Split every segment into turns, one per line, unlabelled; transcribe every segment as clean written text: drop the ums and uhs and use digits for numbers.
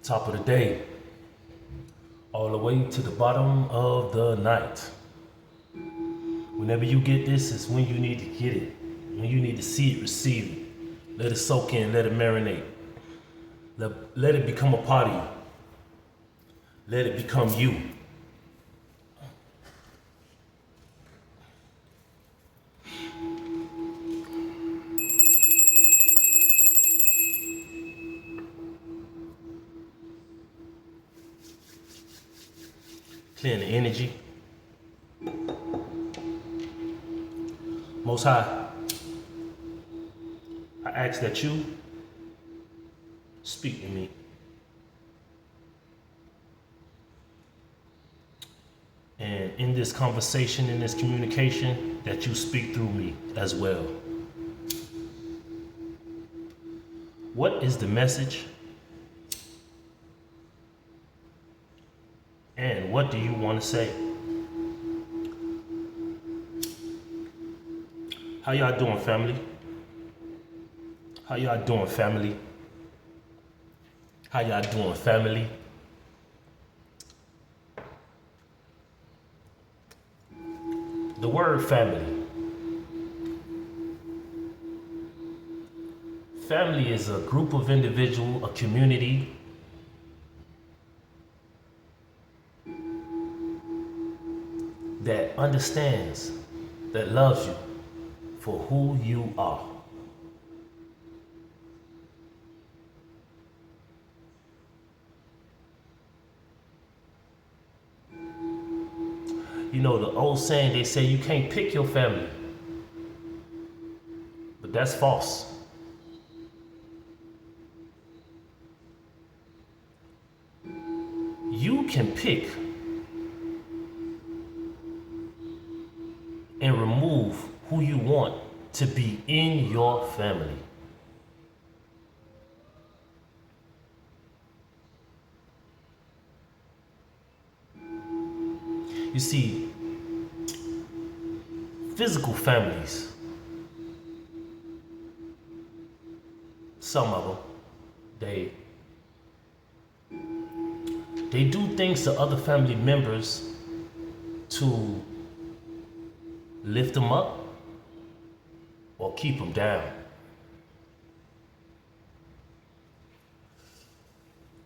Top of the day, all the way to the bottom of the night. Whenever you get this, is when you need to get it. When you need to see it, receive it. Let it soak in, let it marinate. Let it become a part of you. Let it become you. Clearing the energy. Most High, I ask that you speak to me. And in this conversation, in this communication, that you speak through me as well. What is the message? And what do you want to say? How y'all doing, family? How y'all doing, family? How y'all doing, family? The word family. Family is a group of individuals, a community that understands, that loves you for who you are. You know, the old saying, they say you can't pick your family. But that's false. You can pick and remove who you want to be in your family. You see, physical families, some of them, they do things to other family members to lift them up or keep them down.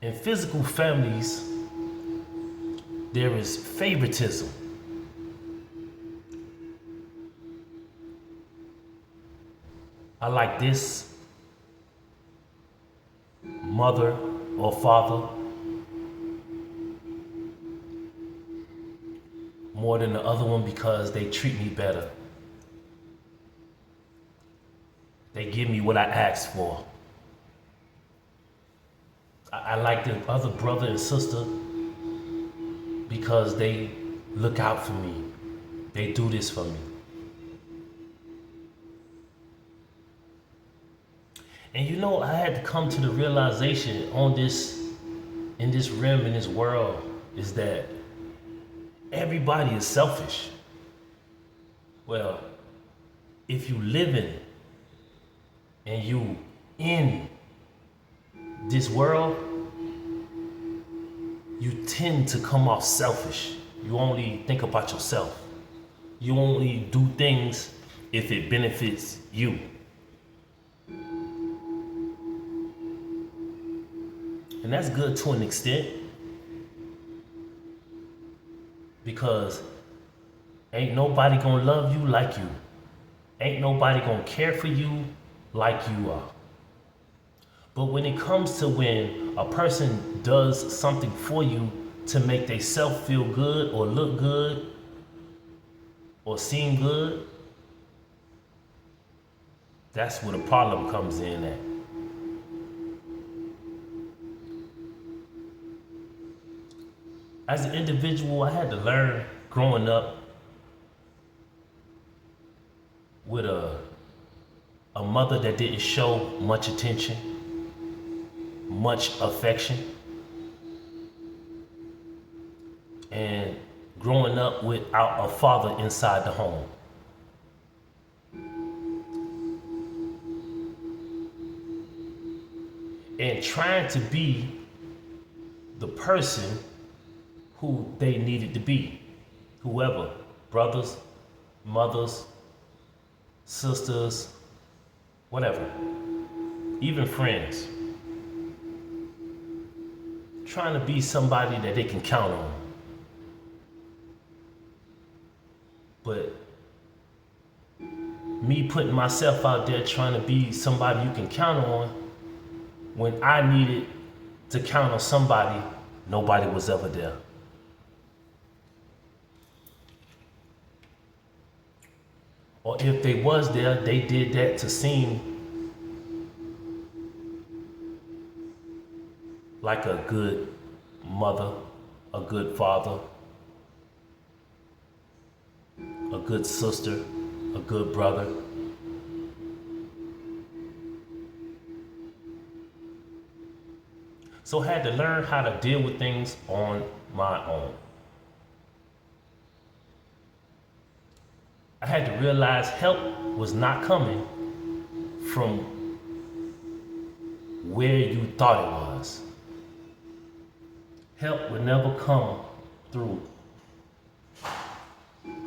In physical families, there is favoritism. I like this mother or father more than the other one because they treat me better. They give me what I asked for. I like the other brother and sister because they look out for me. They do this for me. And you know, I had to come to the realization in this realm, in this world, is that everybody is selfish. Well, if you living and you in this world, you tend to come off selfish. You only think about yourself. You only do things if it benefits you. And that's good to an extent, because ain't nobody gonna love you like you. Ain't nobody gonna care for you like you are. But when it comes to when a person does something for you to make themselves feel good or look good or seem good, that's where the problem comes in at. As an individual, I had to learn growing up with a mother that didn't show much attention, much affection, and growing up without a father inside the home. And trying to be the person who they needed to be. Whoever, brothers, mothers, sisters, whatever, even friends. Trying to be somebody that they can count on. But me putting myself out there trying to be somebody you can count on, when I needed to count on somebody, nobody was ever there. Or if they was there, they did that to seem like a good mother, a good father, a good sister, a good brother. So I had to learn how to deal with things on my own. I had to realize help was not coming from where you thought it was. Help would never come through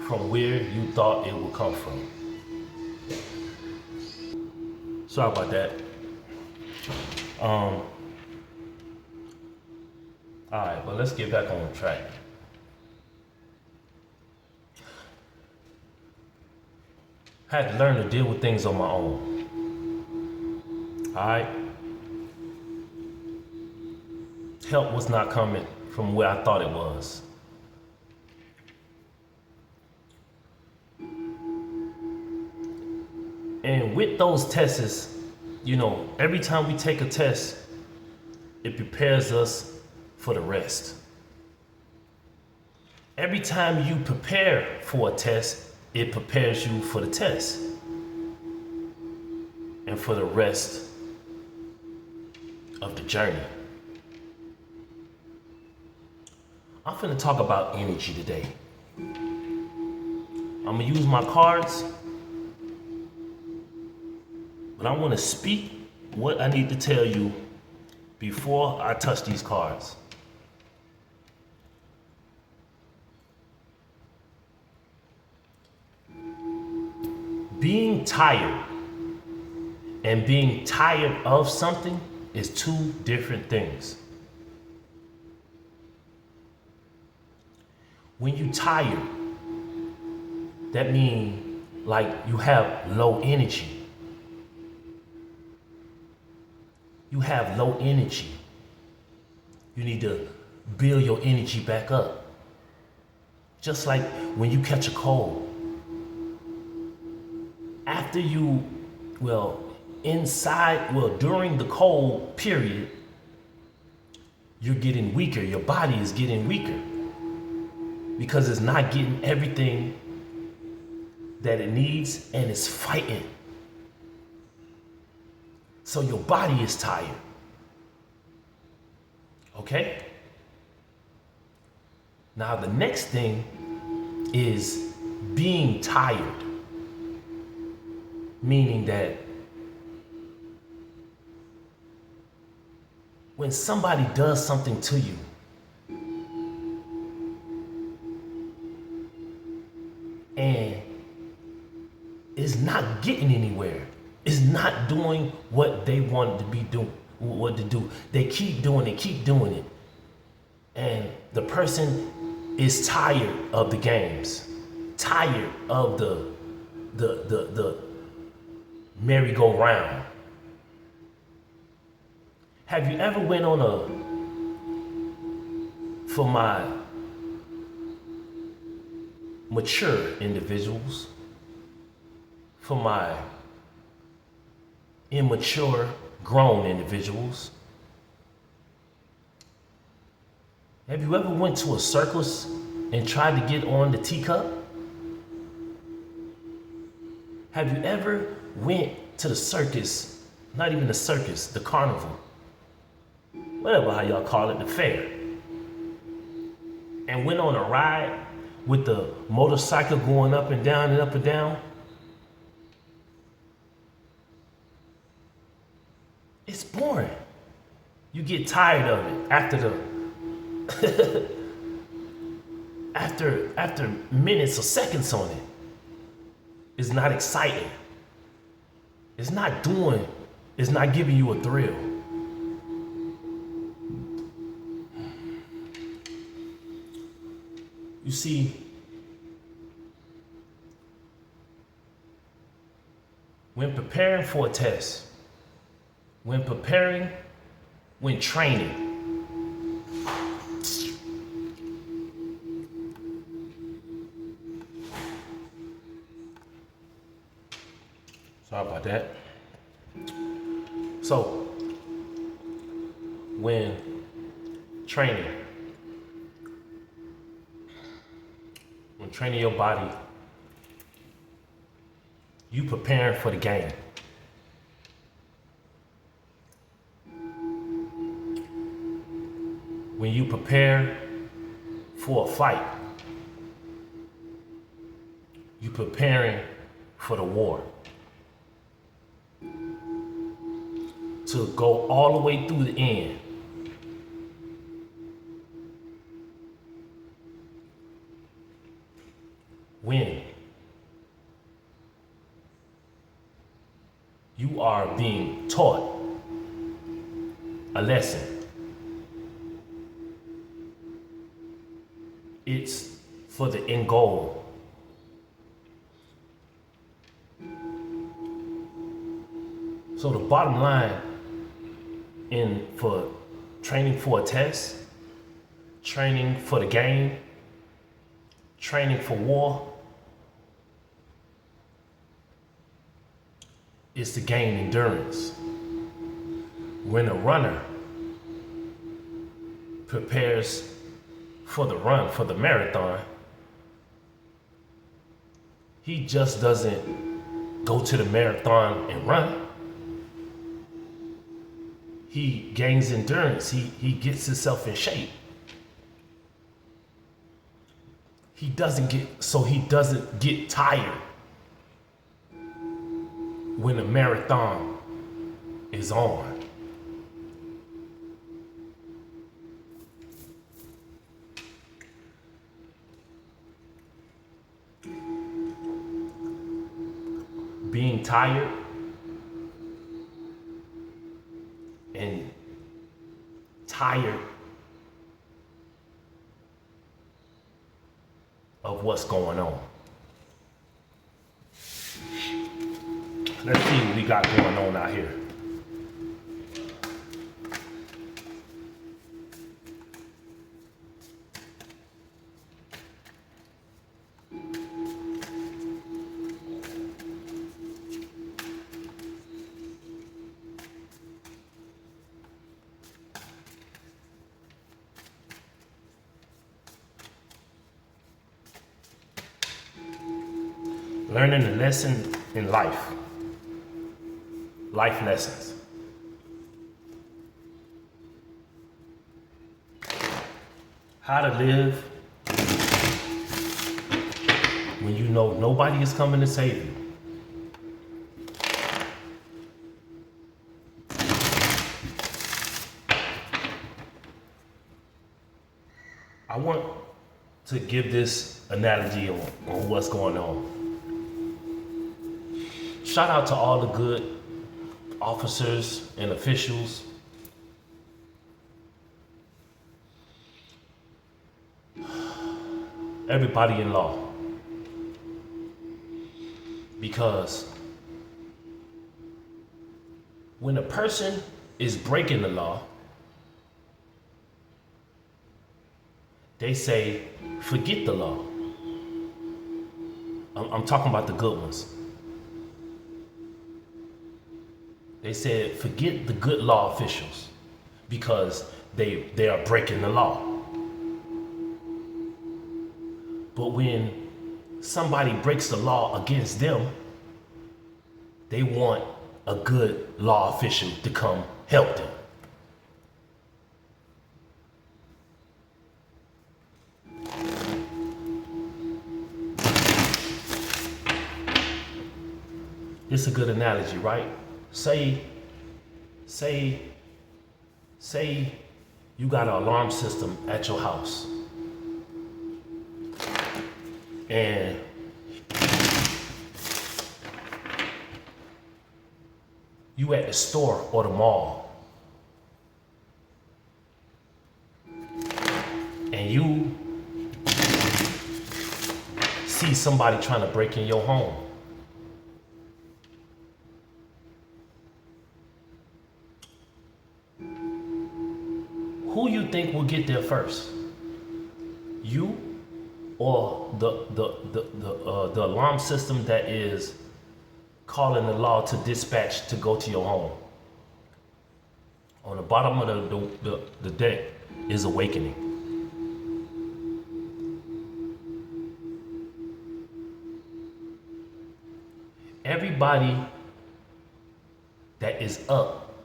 from where you thought it would come from. Sorry about that. All right, but let's get back on track. I had to learn to deal with things on my own. All right? Help was not coming from where I thought it was. And with those tests, every time we take a test, it prepares us for the rest. Every time you prepare for a test, it prepares you for the test and for the rest of the journey. I'm finna talk about energy today. I'm gonna use my cards, but I wanna speak what I need to tell you before I touch these cards. Being tired and being tired of something is two different things. When you're tired, that means like you have low energy. You have low energy. You need to build your energy back up. Just like when you catch a cold. After during the cold period, you're getting weaker. Your body is getting weaker because it's not getting everything that it needs and it's fighting. So your body is tired. Okay? Now the next thing is being tired. Meaning that when somebody does something to you, and is not getting anywhere, is not doing what they wanted to be doing, what to do. They keep doing it. And the person is tired of the games, tired of the merry-go-round. Have you ever went on for my mature individuals, for my immature grown individuals, have you ever went to a circus and tried to get on the teacup? Have you ever went to the circus, not even the circus, the carnival, whatever how y'all call it, the fair, and went on a ride with the motorcycle going up and down and up and down? It's boring. You get tired of it after after minutes or seconds on it, it's not exciting. It's not giving you a thrill. You see, when preparing for a test, when training, sorry about that. So, when training your body, you preparing for the game. When you prepare for a fight, you preparing for the war. To go all the way through the end. When you are being taught a lesson, it's for the end goal. So the bottom line for training for a test, training for the game, training for war, is to gain endurance. When a runner prepares for the run, for the marathon, he just doesn't go to the marathon and run. He gains endurance. He gets himself in shape. He doesn't get tired when the marathon is on. Being tired and tired of what's going on. Let's see what we got going on out here. Learning a lesson in life. Life lessons. How to live when you know nobody is coming to save you. I want to give this analogy on what's going on. Shout out to all the good officers and officials. Everybody in law. Because when a person is breaking the law, they say, forget the law. I'm talking about the good ones. They said, forget the good law officials because they are breaking the law. But when somebody breaks the law against them, they want a good law official to come help them. It's a good analogy, right? Say You got an alarm system at your house. And you at the store or the mall. And you see somebody trying to break in your home. Who you think will get there first? You or the alarm system that is calling the law to dispatch to go to your home? On the bottom of the deck is awakening. Everybody that is up,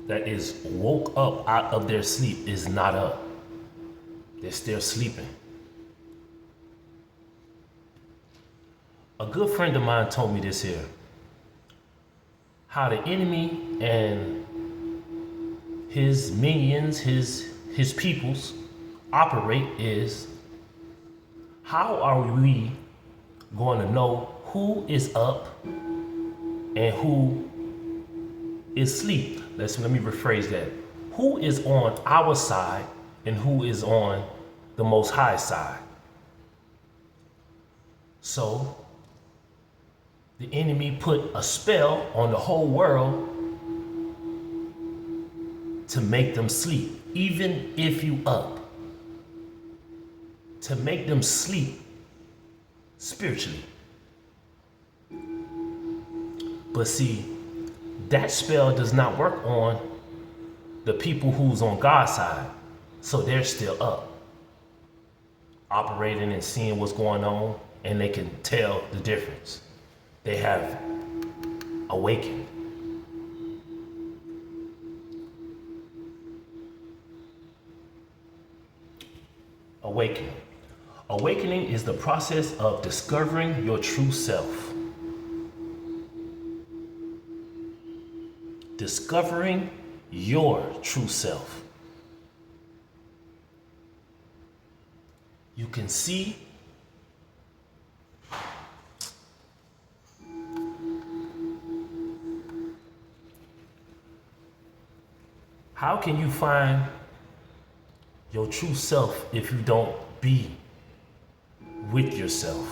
that is woke up out of their sleep, is not up. They're still sleeping. A good friend of mine told me this here. How the enemy and his minions, his peoples operate is, how are we going to know who is up and who is asleep? Let me rephrase that. Who is on our side and who is on the Most High side? So the enemy put a spell on the whole world to make them sleep, even if you up, to make them sleep spiritually. But see, that spell does not work on the people who's on God's side. So they're still up, operating and seeing what's going on, and they can tell the difference. They have awakened. Awakening. Awakening is the process of discovering your true self. Discovering your true self. You can see how can you find your true self if you don't be with yourself?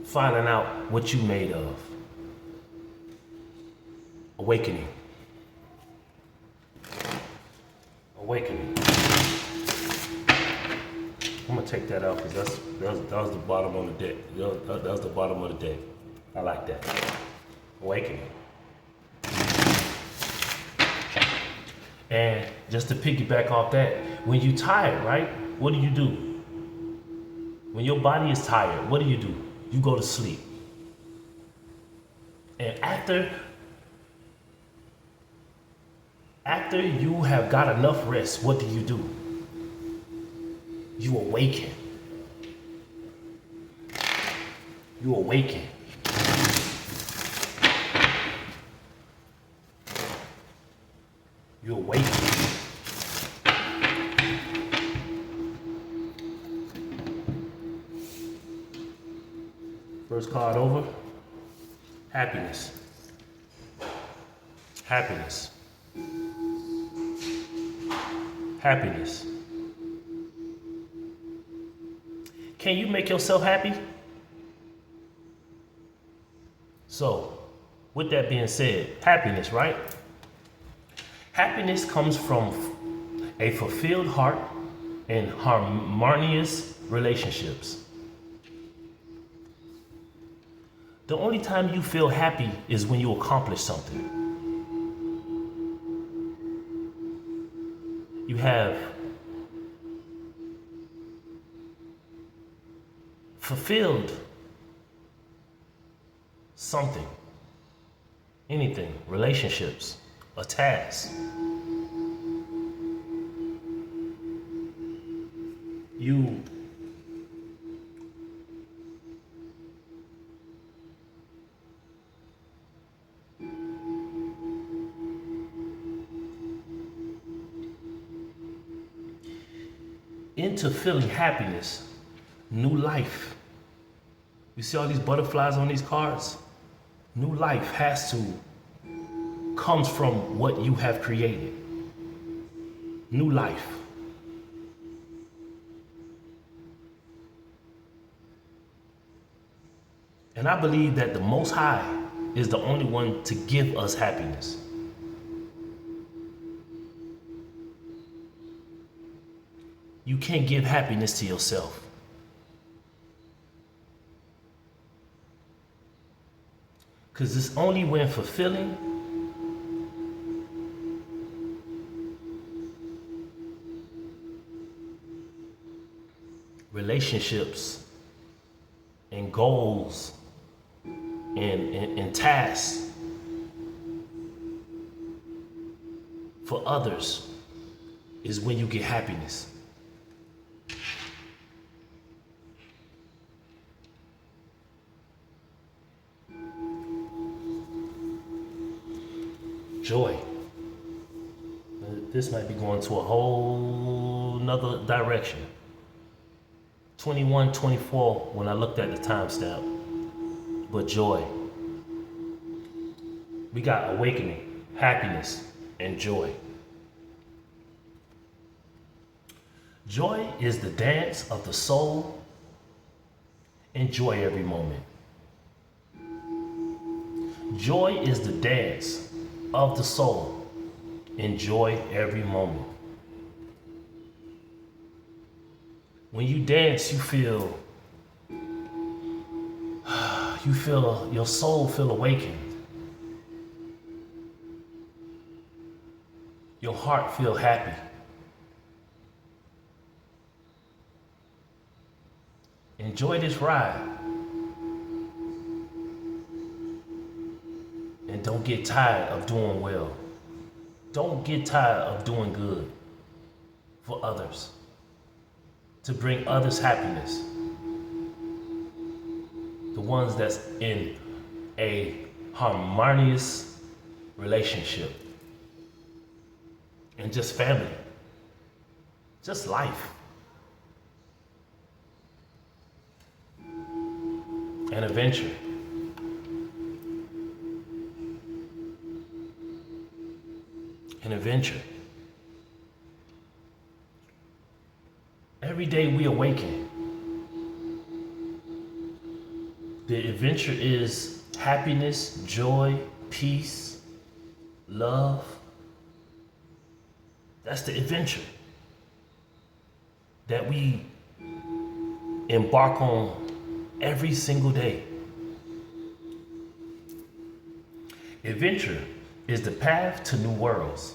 Finding out what you made of. Awakening. Awakening. I'm gonna take that out because that was the bottom of the deck. That was the bottom of the deck. I like that. Awakening. And just to piggyback off that, when you're tired, right? What do? When your body is tired, what do? You go to sleep. And after you have got enough rest, what do? You awaken. You awaken. You awaken. First card over. Happiness. Happiness. Happiness. Can you make yourself happy? So, with that being said, happiness, right? Happiness comes from a fulfilled heart and harmonious relationships. The only time you feel happy is when you accomplish something. You have fulfilled something, anything, relationships, a task. You into feeling happiness, new life. You see all these butterflies on these cards? New life comes from what you have created. New life. And I believe that the Most High is the only one to give us happiness. You can't give happiness to yourself. Because it's only when fulfilling relationships and goals and tasks for others is when you get happiness. Joy. This might be going to a whole nother direction. 21:24 when I looked at the timestamp. But joy. We got awakening, happiness, and joy. Joy is the dance of the soul. Enjoy every moment. Joy is the dance of the soul. Enjoy every moment. When you dance, you feel your soul feel awakened. Your heart feel happy. Enjoy this ride. And don't get tired of doing well. Don't get tired of doing good for others, to bring others happiness. The ones that's in a harmonious relationship. And just family. Just life. An adventure. An adventure. Every day we awaken. The adventure is happiness, joy, peace, love. That's the adventure that we embark on every single day. Adventure is the path to new worlds.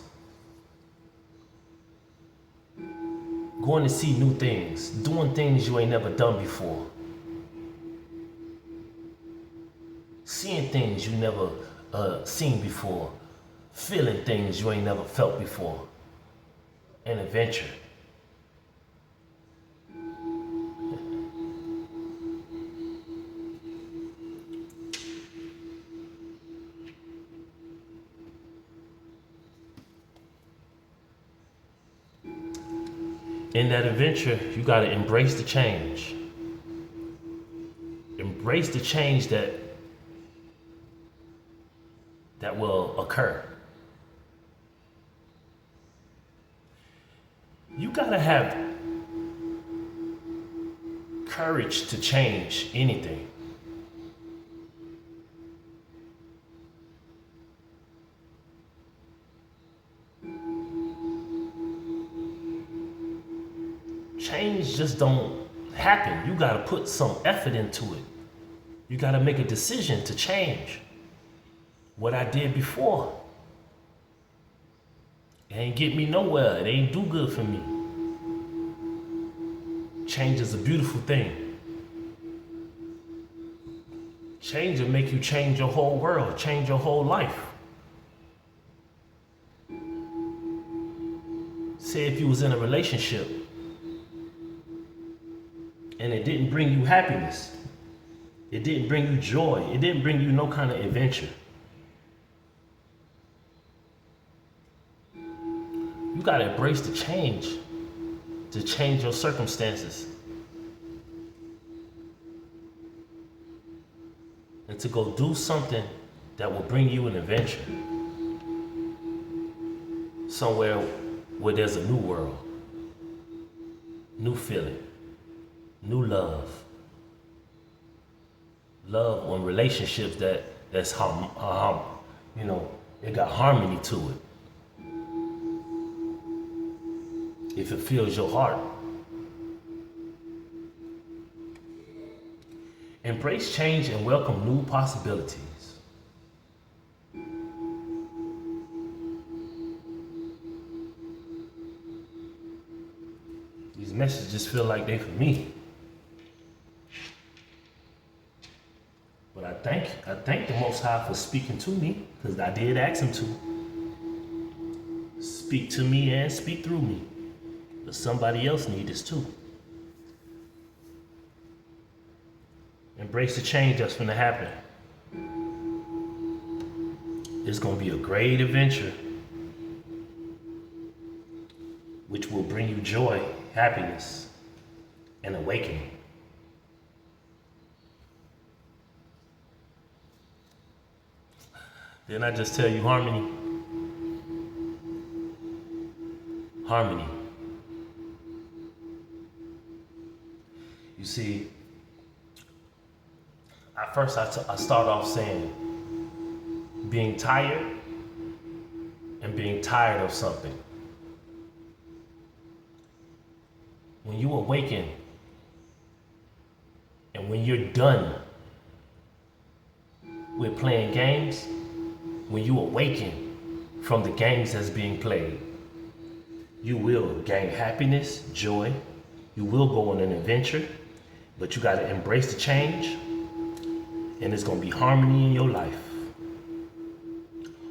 Going to see new things, doing things you ain't never done before. Seeing things you never seen before. Feeling things you ain't never felt before. An adventure. In that adventure, you got to embrace the change. Embrace the change that will occur. You got to have courage to change anything. Change just don't happen. You got to put some effort into it. You got to make a decision to change what I did before. It ain't get me nowhere. It ain't do good for me. Change is a beautiful thing. Change will make you change your whole world, change your whole life. Say if you was in a relationship and it didn't bring you happiness, it didn't bring you joy, it didn't bring you no kind of adventure. You gotta embrace the change to change your circumstances and to go do something that will bring you an adventure. Somewhere where there's a new world, new feeling, new love. Love on relationships that's it got harmony to it. If it fills your heart. Embrace change and welcome new possibilities. These messages feel like they for me. But I thank the Most High for speaking to me, because I did ask him to. Speak to me and speak through me. But somebody else needs this too. Embrace the change that's going to happen. It's going to be a great adventure, which will bring you joy, happiness, and awakening. Didn't I just tell you harmony? Harmony. You see, at first I start off saying being tired and being tired of something. When you awaken and when you're done with playing games, when you awaken from the games that's being played, you will gain happiness, joy. You will go on an adventure, but you got to embrace the change, and it's going to be harmony in your life.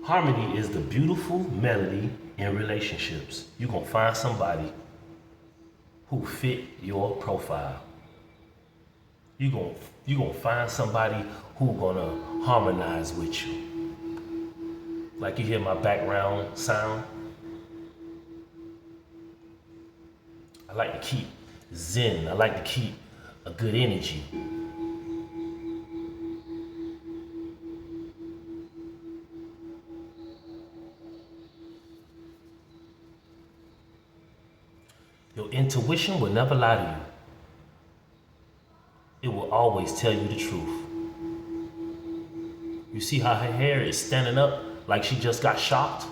Harmony is the beautiful melody in relationships. You're going to find somebody who fit your profile. You're going to find somebody who's going to harmonize with you. Like you hear my background sound. I like to keep zen. I like to keep a good energy. Your intuition will never lie to you. It will always tell you the truth. You see how her hair is standing up like she just got shocked?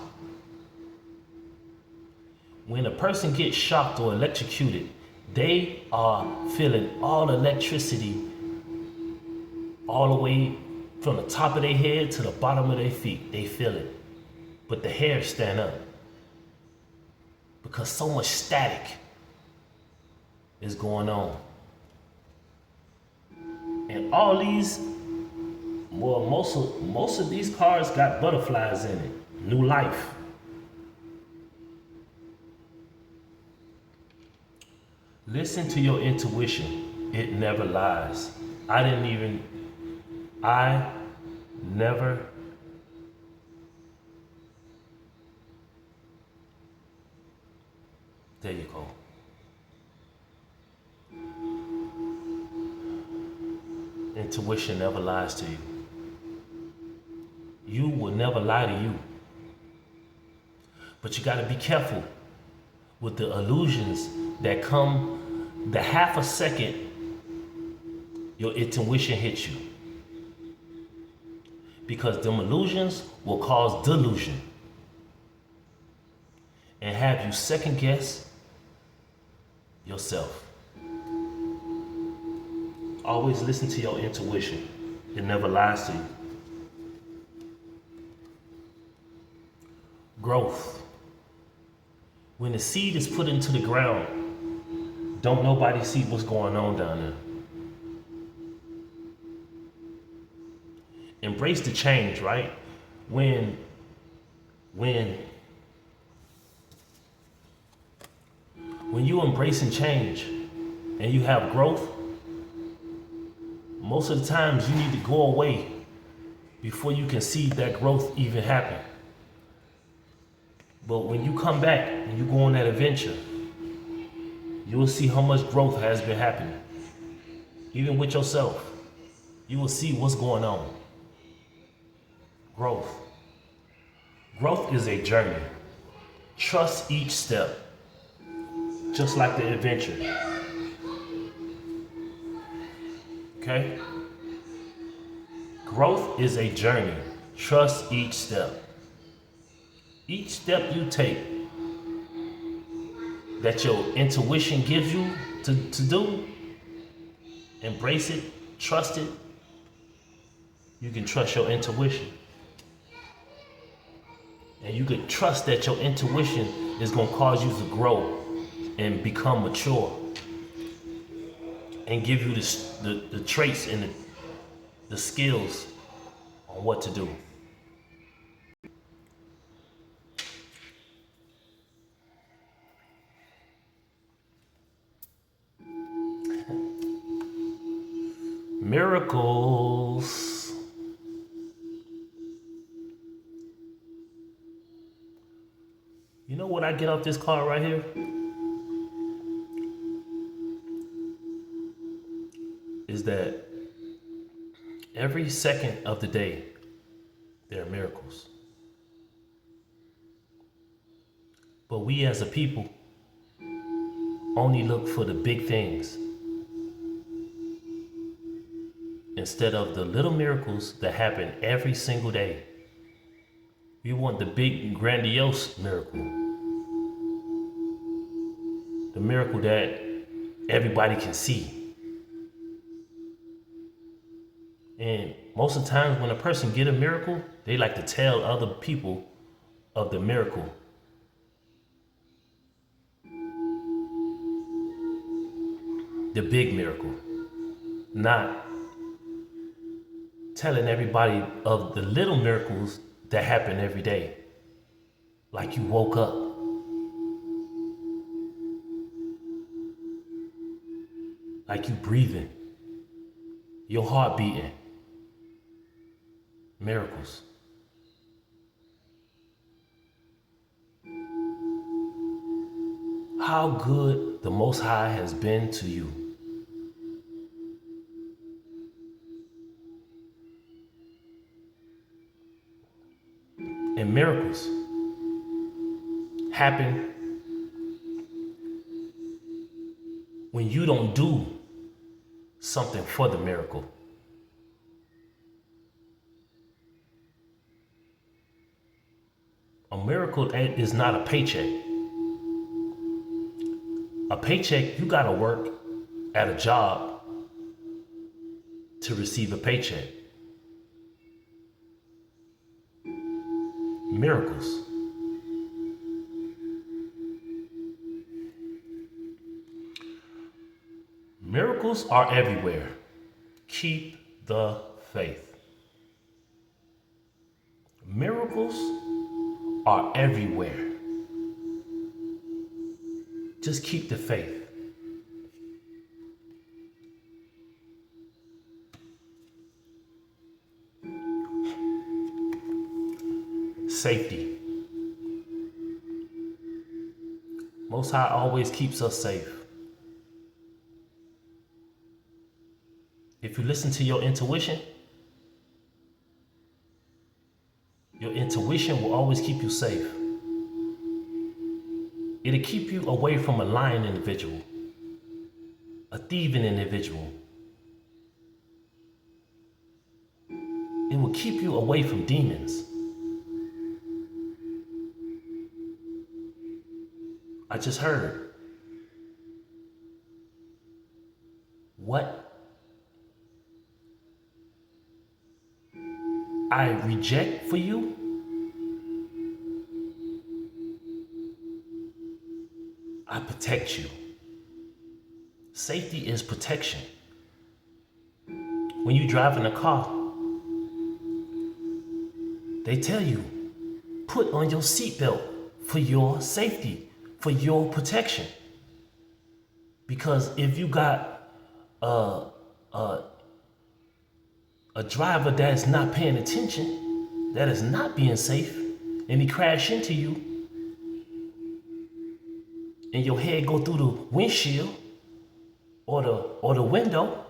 When a person gets shocked or electrocuted, they are feeling all electricity all the way from the top of their head to the bottom of their feet. They feel it. But the hair stand up because so much static is going on. And all these, well, most of these cars got butterflies in it. New life. Listen to your intuition. It never lies. I never there you go. Intuition never lies to you. You will never lie to you. But you got to be careful with the illusions that come the half a second your intuition hits you. Because them illusions will cause delusion and have you second guess yourself. Always listen to your intuition. It never lies to you. Growth. When the seed is put into the ground, don't nobody see what's going on down there. Embrace the change, right? When you embracing change and you have growth, most of the times you need to go away before you can see that growth even happen. But when you come back and you go on that adventure, you will see how much growth has been happening. Even with yourself, you will see what's going on. Growth. Growth is a journey. Trust each step, just like the adventure. Okay? Growth is a journey. Trust each step. Each step you take that your intuition gives you to do, embrace it, trust it. You can trust your intuition. And you can trust that your intuition is going to cause you to grow and become mature and give you the traits and the skills on what to do. Miracles. You know what I get off this card right here? Is that every second of the day, there are miracles. But we as a people only look for the big things instead of the little miracles that happen every single day. We want the big, grandiose miracle. The miracle that everybody can see. And most of the times when a person get a miracle, they like to tell other people of the miracle. The big miracle. Not telling everybody of the little miracles that happen every day. Like you woke up. Like you breathing. Your heart beating. Miracles. How good the Most High has been to you. And miracles happen when you don't do something for the miracle. A miracle is not a paycheck. A paycheck, you gotta work at a job to receive a paycheck. Miracles. Miracles are everywhere. Keep the faith. Miracles are everywhere. Just keep the faith. Safety. Most High always keeps us safe. If you listen to your intuition will always keep you safe. It'll keep you away from a lying individual, a thieving individual. It will keep you away from demons. I just heard. What I reject for you, I protect you. Safety is protection. When you drive in a car, they tell you, put on your seatbelt for your safety, for your protection. Because if you got a driver that is not paying attention, that is not being safe, and he crash into you, and your head go through the windshield or the window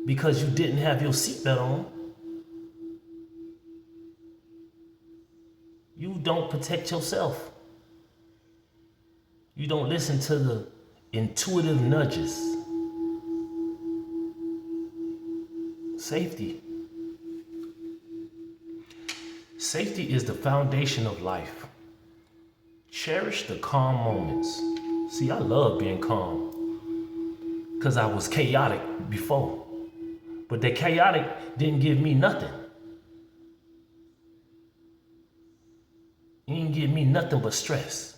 because you didn't have your seatbelt on. You don't protect yourself. You don't listen to the intuitive nudges. Safety. Safety is the foundation of life. Cherish the calm moments. See, I love being calm because I was chaotic before. But the chaotic didn't give me nothing. It didn't give me nothing but stress.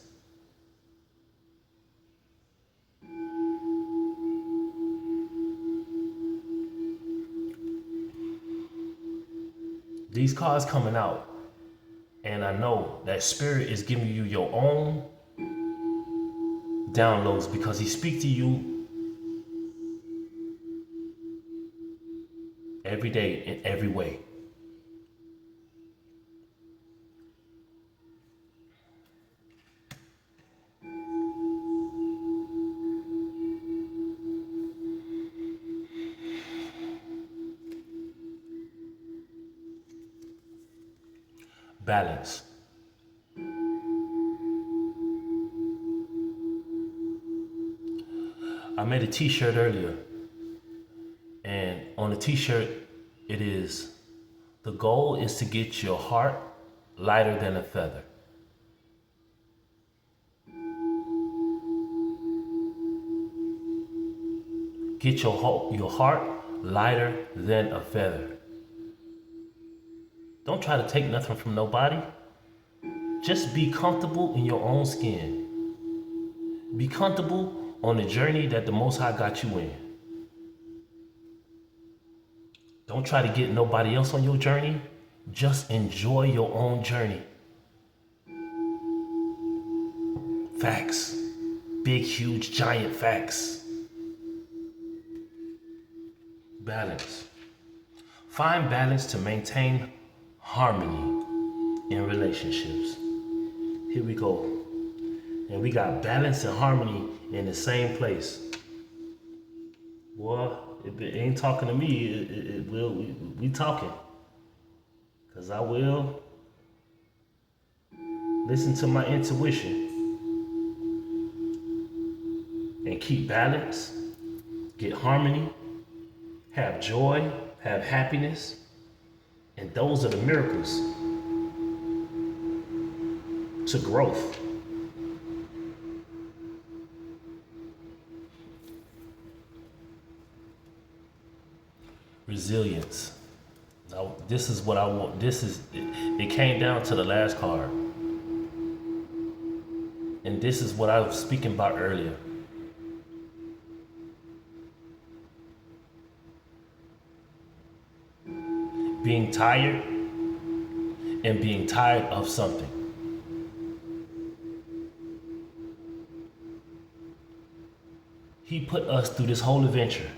These cards coming out, and I know that Spirit is giving you your own downloads because He speaks to you every day in every way. Balance. I made a t-shirt earlier, and on the t-shirt it is, the goal is to get your heart lighter than a feather. Get your heart lighter than a feather. Don't try to take nothing from nobody. Just be comfortable in your own skin. Be comfortable on the journey that the Most High got you in. Don't try to get nobody else on your journey. Just enjoy your own journey. Facts. Big, huge, giant facts. Balance. Find balance to maintain harmony in relationships. Here we go. And we got balance and harmony in the same place. Boy, if it ain't talking to me, it will. We talking. Because I will listen to my intuition and keep balance, get harmony, have joy, have happiness. And those are the miracles to growth. Resilience. Now, this is what I want. It came down to the last card. And this is what I was speaking about earlier. Being tired and being tired of something. He put us through this whole adventure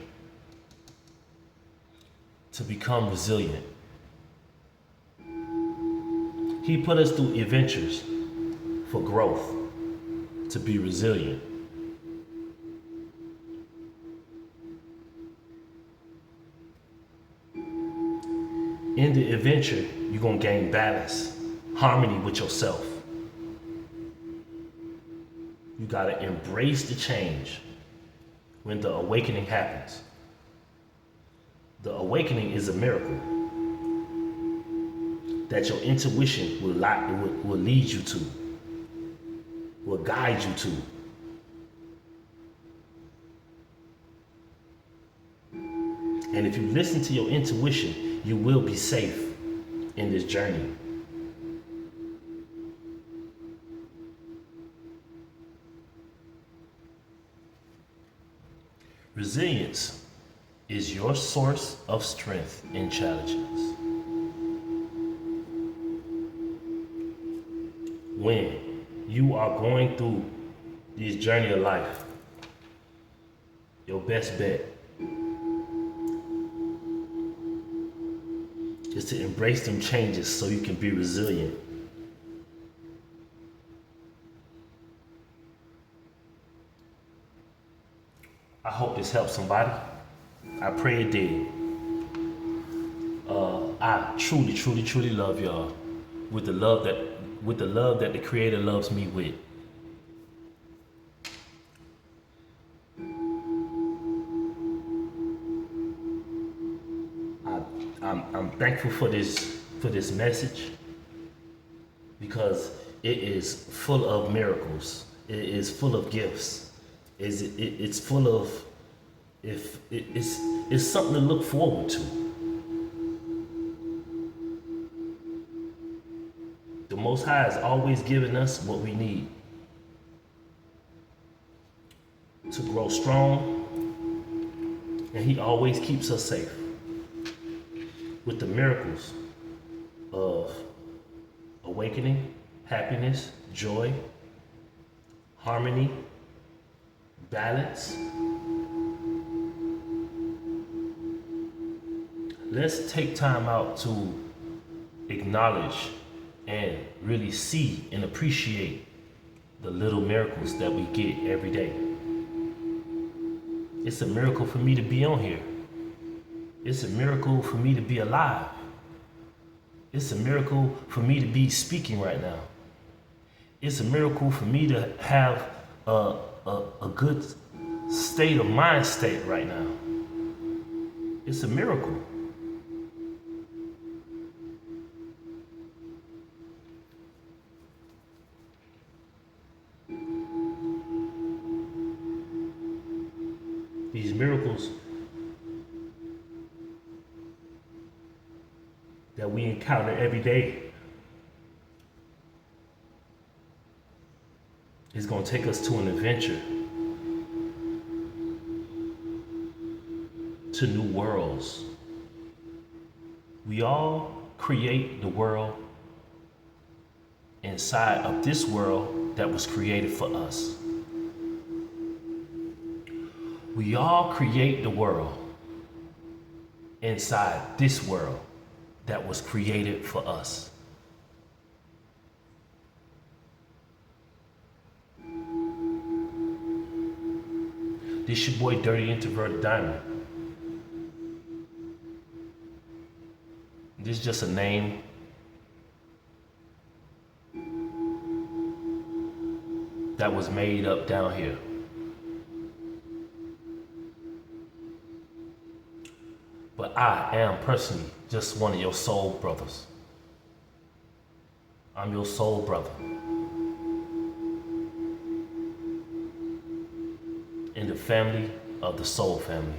to become resilient. He put us through adventures for growth, to be resilient. In the adventure, you're gonna gain balance, harmony with yourself. You gotta embrace the change when the awakening happens. The awakening is a miracle that your intuition will lead you to, will guide you to. And if you listen to your intuition, you will be safe in this journey. Resilience is your source of strength in challenges. When you are going through this journey of life, your best bet is to embrace them changes so you can be resilient. hope this helped somebody. I pray it did. I truly, truly, truly love y'all with the love that the Creator loves me with. I'm thankful for this message because it is full of miracles. It is full of gifts. It's full of it's something to look forward to. The Most High is always giving us what we need to grow strong, and He always keeps us safe with the miracles of awakening, happiness, joy, harmony, balance. Let's take time out to acknowledge and really see and appreciate the little miracles that we get every day. It's a miracle for me to be on here. It's a miracle for me to be alive. It's a miracle for me to be speaking right now. It's a miracle for me to have a good state of mind state right now. It's a miracle. These miracles that we encounter every day is going to take us to an adventure, to new worlds. We all create the world inside of this world that was created for us. We all create the world inside this world that was created for us. This your boy, Dirty Introverted Diamond. This is just a name that was made up down here. But I am personally just one of your soul brothers. I'm your soul brother. In the family of the soul family.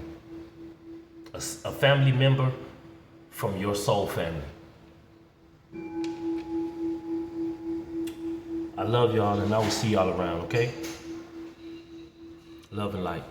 A family member from your soul family. I love y'all and I will see y'all around, okay? Love and light.